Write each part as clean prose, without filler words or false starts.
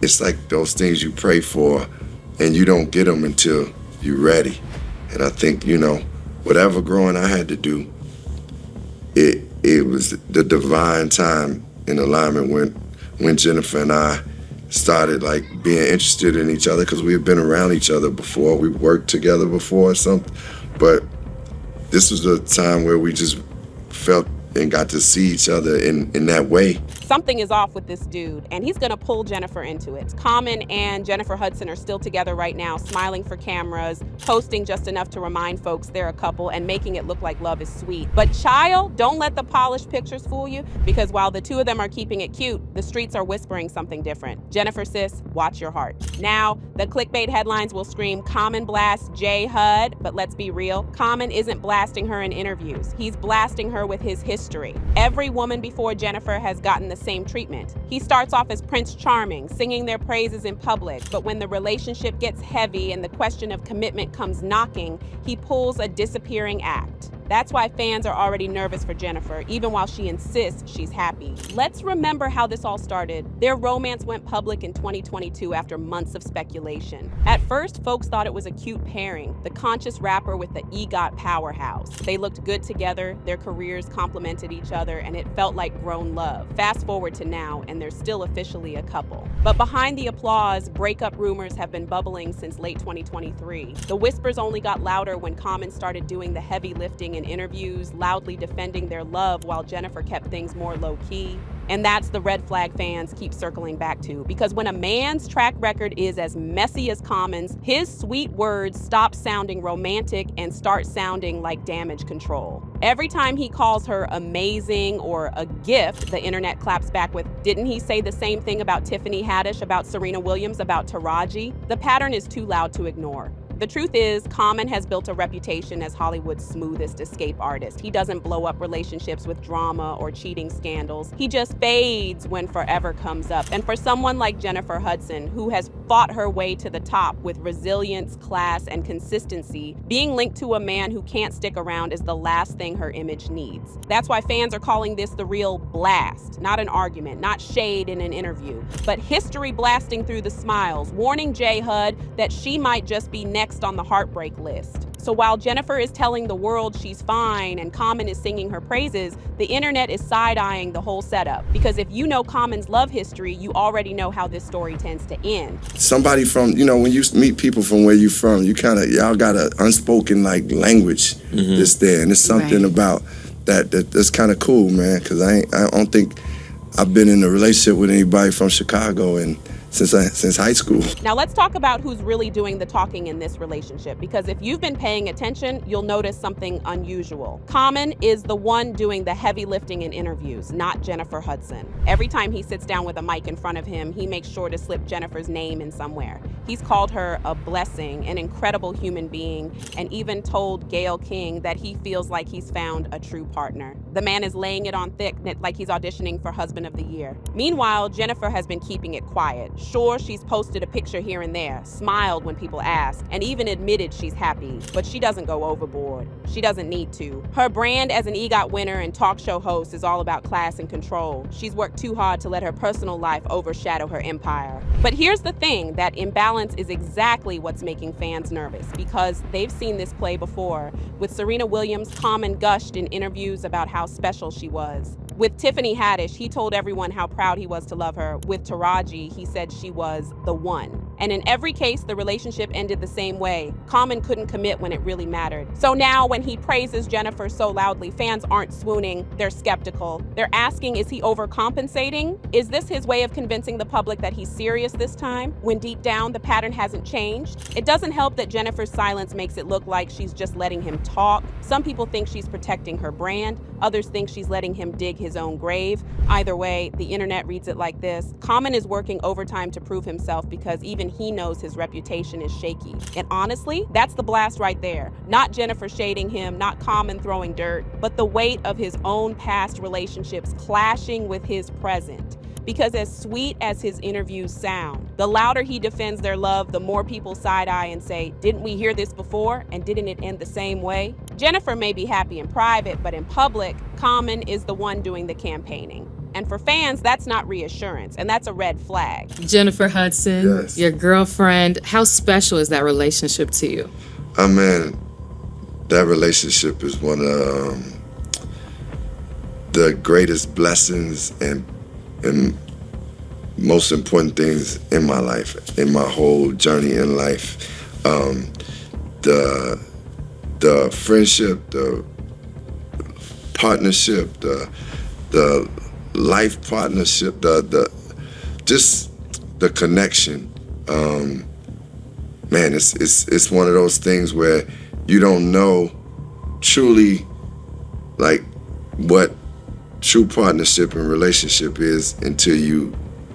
it's like those things you pray for and you don't get them until you're ready. And I think, whatever growing I had to do, it was the divine time in alignment when Jennifer and I started like being interested in each other, because we had been around each other before. We worked together before or something. But this was the time where we just felt and got to see each other in that way. Something is off with this dude, and he's gonna pull Jennifer into it. Common and Jennifer Hudson are still together right now, smiling for cameras, posting just enough to remind folks they're a couple and making it look like love is sweet. But child, don't let the polished pictures fool you, because while the two of them are keeping it cute, the streets are whispering something different. Jennifer sis, watch your heart. Now, the clickbait headlines will scream Common blasts J Hud, but let's be real, Common isn't blasting her in interviews. He's blasting her with his history. Every woman before Jennifer has gotten the same treatment. He starts off as Prince Charming, singing their praises in public, but when the relationship gets heavy and the question of commitment comes knocking, he pulls a disappearing act. That's why fans are already nervous for Jennifer, even while she insists she's happy. Let's remember how this all started. Their romance went public in 2022 after months of speculation. At first, folks thought it was a cute pairing, the conscious rapper with the EGOT powerhouse. They looked good together, their careers complemented each other, and it felt like grown love. Fast forward to now, and they're still officially a couple. But behind the applause, breakup rumors have been bubbling since late 2023. The whispers only got louder when Common started doing the heavy lifting in interviews, loudly defending their love while Jennifer kept things more low-key. And that's the red flag fans keep circling back to, because when a man's track record is as messy as Common's, his sweet words stop sounding romantic and start sounding like damage control. Every time he calls her amazing or a gift, the internet claps back with, didn't he say the same thing about Tiffany Haddish, about Serena Williams, about Taraji? The pattern is too loud to ignore. The truth is, Common has built a reputation as Hollywood's smoothest escape artist. He doesn't blow up relationships with drama or cheating scandals. He just fades when forever comes up. And for someone like Jennifer Hudson, who has fought her way to the top with resilience, class, and consistency, being linked to a man who can't stick around is the last thing her image needs. That's why fans are calling this the real blast, not an argument, not shade in an interview, but history blasting through the smiles, warning J Hud that she might just be next on the heartbreak list. So while Jennifer is telling the world she's fine and Common is singing her praises, the internet is side-eyeing the whole setup. Because if you know Common's love history, you already know how this story tends to end. Somebody from, when you meet people from where you from, y'all got an unspoken language that's there. And it's something about that's kind of cool, man, because I don't think I've been in a relationship with anybody from Chicago and since high school. Now let's talk about who's really doing the talking in this relationship, because if you've been paying attention, you'll notice something unusual. Common is the one doing the heavy lifting in interviews, not Jennifer Hudson. Every time he sits down with a mic in front of him, he makes sure to slip Jennifer's name in somewhere. He's called her a blessing, an incredible human being, and even told Gayle King that he feels like he's found a true partner. The man is laying it on thick, like he's auditioning for Husband of the Year. Meanwhile, Jennifer has been keeping it quiet. Sure, she's posted a picture here and there, smiled when people ask, and even admitted she's happy, but she doesn't go overboard. She doesn't need to. Her brand as an EGOT winner and talk show host is all about class and control. She's worked too hard to let her personal life overshadow her empire. But here's the thing, that imbalance is exactly what's making fans nervous, because they've seen this play before. With Serena Williams, Common gushed in interviews about how special she was. With Tiffany Haddish, he told everyone how proud he was to love her. With Taraji, he said she was the one. And in every case, the relationship ended the same way. Common couldn't commit when it really mattered. So now when he praises Jennifer so loudly, fans aren't swooning, they're skeptical. They're asking, is he overcompensating? Is this his way of convincing the public that he's serious this time, when deep down the pattern hasn't changed? It doesn't help that Jennifer's silence makes it look like she's just letting him talk. Some people think she's protecting her brand. Others think she's letting him dig his own grave. Either way, the internet reads it like this. Common is working overtime to prove himself because even he knows his reputation is shaky. And honestly, that's the blast right there. Not Jennifer shading him, not Common throwing dirt, but the weight of his own past relationships clashing with his present. Because as sweet as his interviews sound, the louder he defends their love, the more people side-eye and say, didn't we hear this before? And didn't it end the same way? Jennifer may be happy in private, but in public, Common is the one doing the campaigning. And for fans, that's not reassurance, and that's a red flag. Jennifer Hudson, Yes. your girlfriend, how special is that relationship to you? Man, that relationship is one of the greatest blessings and most important things in my life, in my whole journey in life. The friendship, the partnership, the life partnership, just the connection. Man, it's one of those things where you don't know truly like what true partnership and relationship is until you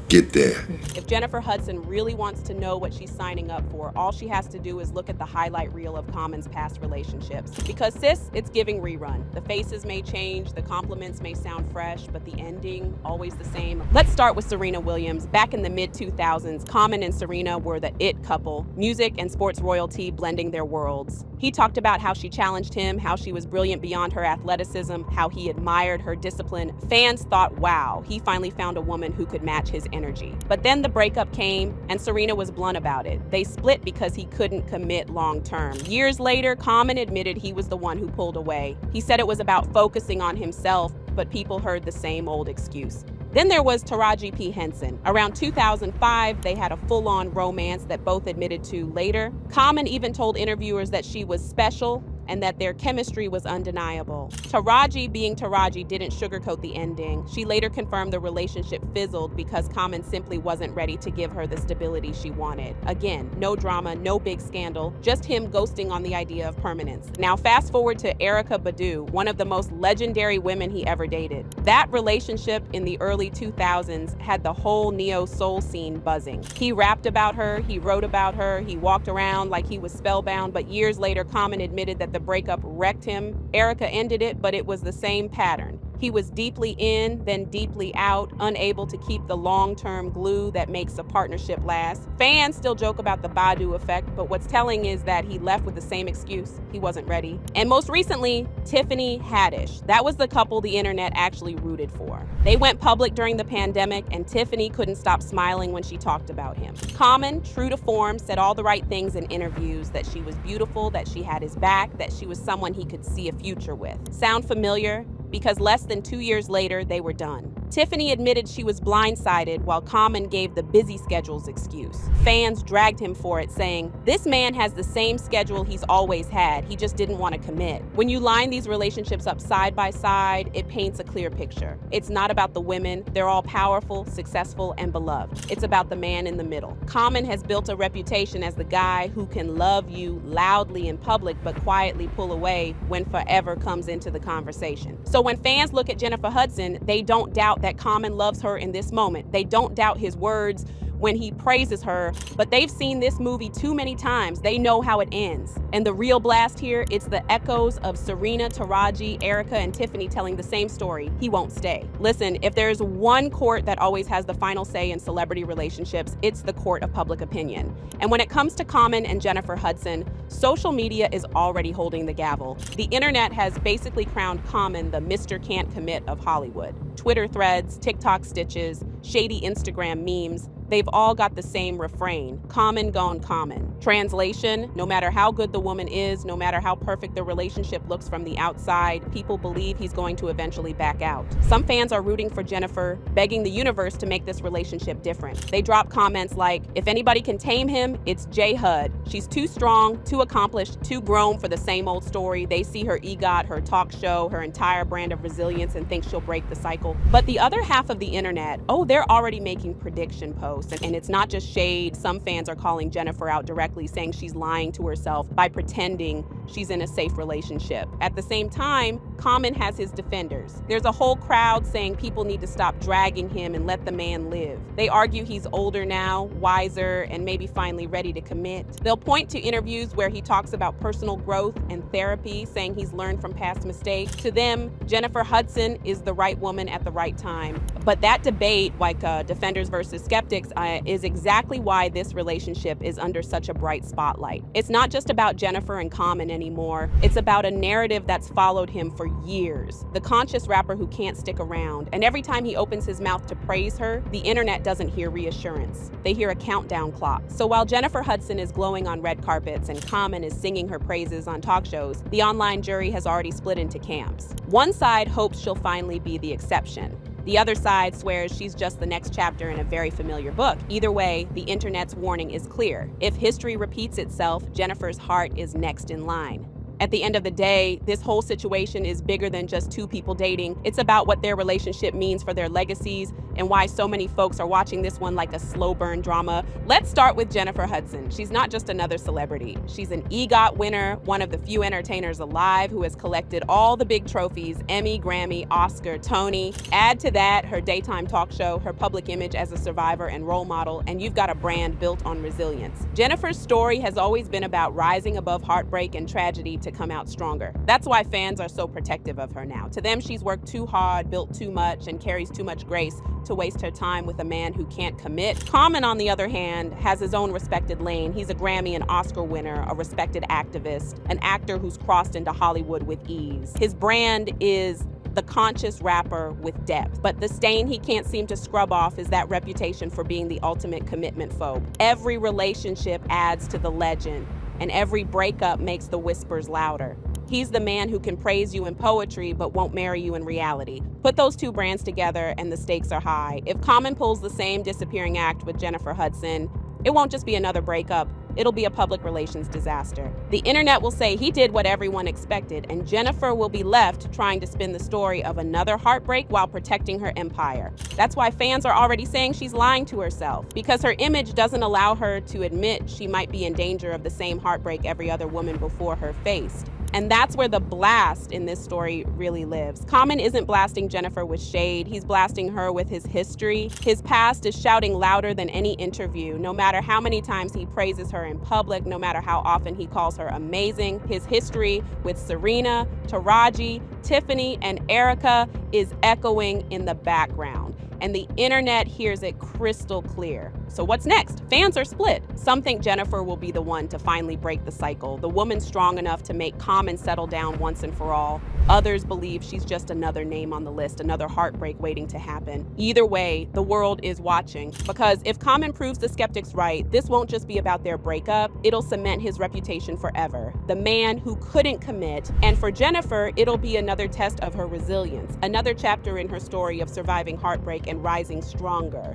get there. If Jennifer Hudson really wants to know what she's signing up for, all she has to do is look at the highlight reel of Common's past relationships. Because sis, it's giving rerun. The faces may change, the compliments may sound fresh, but the ending, always the same. Let's start with Serena Williams. Back in the mid-2000s, Common and Serena were the it couple, music and sports royalty blending their worlds. He talked about how she challenged him, how she was brilliant beyond her athleticism, how he admired her discipline. Fans thought, wow, he finally found a woman who could match his energy. But then the breakup came, and Serena was blunt about it. They split because he couldn't commit long term. Years later, Common admitted he was the one who pulled away. He said it was about focusing on himself, but people heard the same old excuse. Then there was Taraji P. Henson. Around 2005, they had a full-on romance that both admitted to later. Common even told interviewers that she was special and that their chemistry was undeniable. Taraji, being Taraji, didn't sugarcoat the ending. She later confirmed the relationship fizzled because Common simply wasn't ready to give her the stability she wanted. Again, no drama, no big scandal, just him ghosting on the idea of permanence. Now fast forward to Erykah Badu, one of the most legendary women he ever dated. That relationship in the early 2000s had the whole neo-soul scene buzzing. He rapped about her, he wrote about her, he walked around like he was spellbound, but years later, Common admitted that the breakup wrecked him. Erykah ended it, but it was the same pattern. He was deeply in, then deeply out, unable to keep the long-term glue that makes a partnership last. Fans still joke about the Badu effect, but what's telling is that he left with the same excuse. He wasn't ready. And most recently, Tiffany Haddish. That was the couple the internet actually rooted for. They went public during the pandemic, and Tiffany couldn't stop smiling when she talked about him. Common, true to form, said all the right things in interviews, that she was beautiful, that she had his back, that she was someone he could see a future with. Sound familiar? Because less than 2 years later, they were done. Tiffany admitted she was blindsided while Common gave the busy schedules excuse. Fans dragged him for it, saying, "This man has the same schedule he's always had. He just didn't want to commit." When you line these relationships up side by side, it paints a clear picture. It's not about the women. They're all powerful, successful, and beloved. It's about the man in the middle. Common has built a reputation as the guy who can love you loudly in public but quietly pull away when forever comes into the conversation. So when fans look at Jennifer Hudson, they don't doubt that Common loves her in this moment. They don't doubt his words when he praises her, but they've seen this movie too many times. They know how it ends. And the real blast here, it's the echoes of Serena, Taraji, Erykah, and Tiffany telling the same story. He won't stay. Listen, if there's one court that always has the final say in celebrity relationships, it's the court of public opinion. And when it comes to Common and Jennifer Hudson, social media is already holding the gavel. The internet has basically crowned Common the Mr. Can't Commit of Hollywood. Twitter threads, TikTok stitches, shady Instagram memes, they've all got the same refrain: Common gone common. Translation: no matter how good the woman is, no matter how perfect the relationship looks from the outside, people believe he's going to eventually back out. Some fans are rooting for Jennifer, begging the universe to make this relationship different. They drop comments like, "If anybody can tame him, it's J. Hud. She's too strong, too accomplished, too grown for the same old story." They see her EGOT, her talk show, her entire brand of resilience, and think she'll break the cycle. But the other half of the internet, they're already making prediction posts. And it's not just shade. Some fans are calling Jennifer out directly, saying she's lying to herself by pretending she's in a safe relationship. At the same time, Common has his defenders. There's a whole crowd saying people need to stop dragging him and let the man live. They argue he's older now, wiser, and maybe finally ready to commit. They'll point to interviews where he talks about personal growth and therapy, saying he's learned from past mistakes. To them, Jennifer Hudson is the right woman at the right time. But that debate, like defenders versus skeptics, is exactly why this relationship is under such a bright spotlight. It's not just about Jennifer and Common anymore. It's about a narrative that's followed him for years. The conscious rapper who can't stick around. And every time he opens his mouth to praise her, the internet doesn't hear reassurance. They hear a countdown clock. So while Jennifer Hudson is glowing on red carpets and Common is singing her praises on talk shows, the online jury has already split into camps. One side hopes she'll finally be the exception. The other side swears she's just the next chapter in a very familiar book. Either way, the internet's warning is clear. If history repeats itself, Jennifer's heart is next in line. At the end of the day, this whole situation is bigger than just two people dating. It's about what their relationship means for their legacies and why so many folks are watching this one like a slow burn drama. Let's start with Jennifer Hudson. She's not just another celebrity. She's an EGOT winner, one of the few entertainers alive who has collected all the big trophies: Emmy, Grammy, Oscar, Tony. Add to that her daytime talk show, her public image as a survivor and role model, and you've got a brand built on resilience. Jennifer's story has always been about rising above heartbreak and tragedy to come out stronger. That's why fans are so protective of her now. To them, she's worked too hard, built too much, and carries too much grace to waste her time with a man who can't commit. Common, on the other hand, has his own respected lane. He's a Grammy and Oscar winner, a respected activist, an actor who's crossed into Hollywood with ease. His brand is the conscious rapper with depth. But the stain he can't seem to scrub off is that reputation for being the ultimate commitment phobe. Every relationship adds to the legend, and every breakup makes the whispers louder. He's the man who can praise you in poetry but won't marry you in reality. Put those two brands together and the stakes are high. If Common pulls the same disappearing act with Jennifer Hudson, it won't just be another breakup, it'll be a public relations disaster. The internet will say he did what everyone expected, and Jennifer will be left trying to spin the story of another heartbreak while protecting her empire. That's why fans are already saying she's lying to herself, because her image doesn't allow her to admit she might be in danger of the same heartbreak every other woman before her faced. And that's where the blast in this story really lives. Common isn't blasting Jennifer with shade, he's blasting her with his history. His past is shouting louder than any interview. No matter how many times he praises her in public, no matter how often he calls her amazing, his history with Serena, Taraji, Tiffany, and Erica is echoing in the background. And the internet hears it crystal clear. So what's next? Fans are split. Some think Jennifer will be the one to finally break the cycle, the woman strong enough to make Common settle down once and for all. Others believe she's just another name on the list, another heartbreak waiting to happen. Either way, the world is watching, because if Common proves the skeptics right, this won't just be about their breakup, it'll cement his reputation forever. The man who couldn't commit. And for Jennifer, it'll be another test of her resilience, another chapter in her story of surviving heartbreak and rising stronger.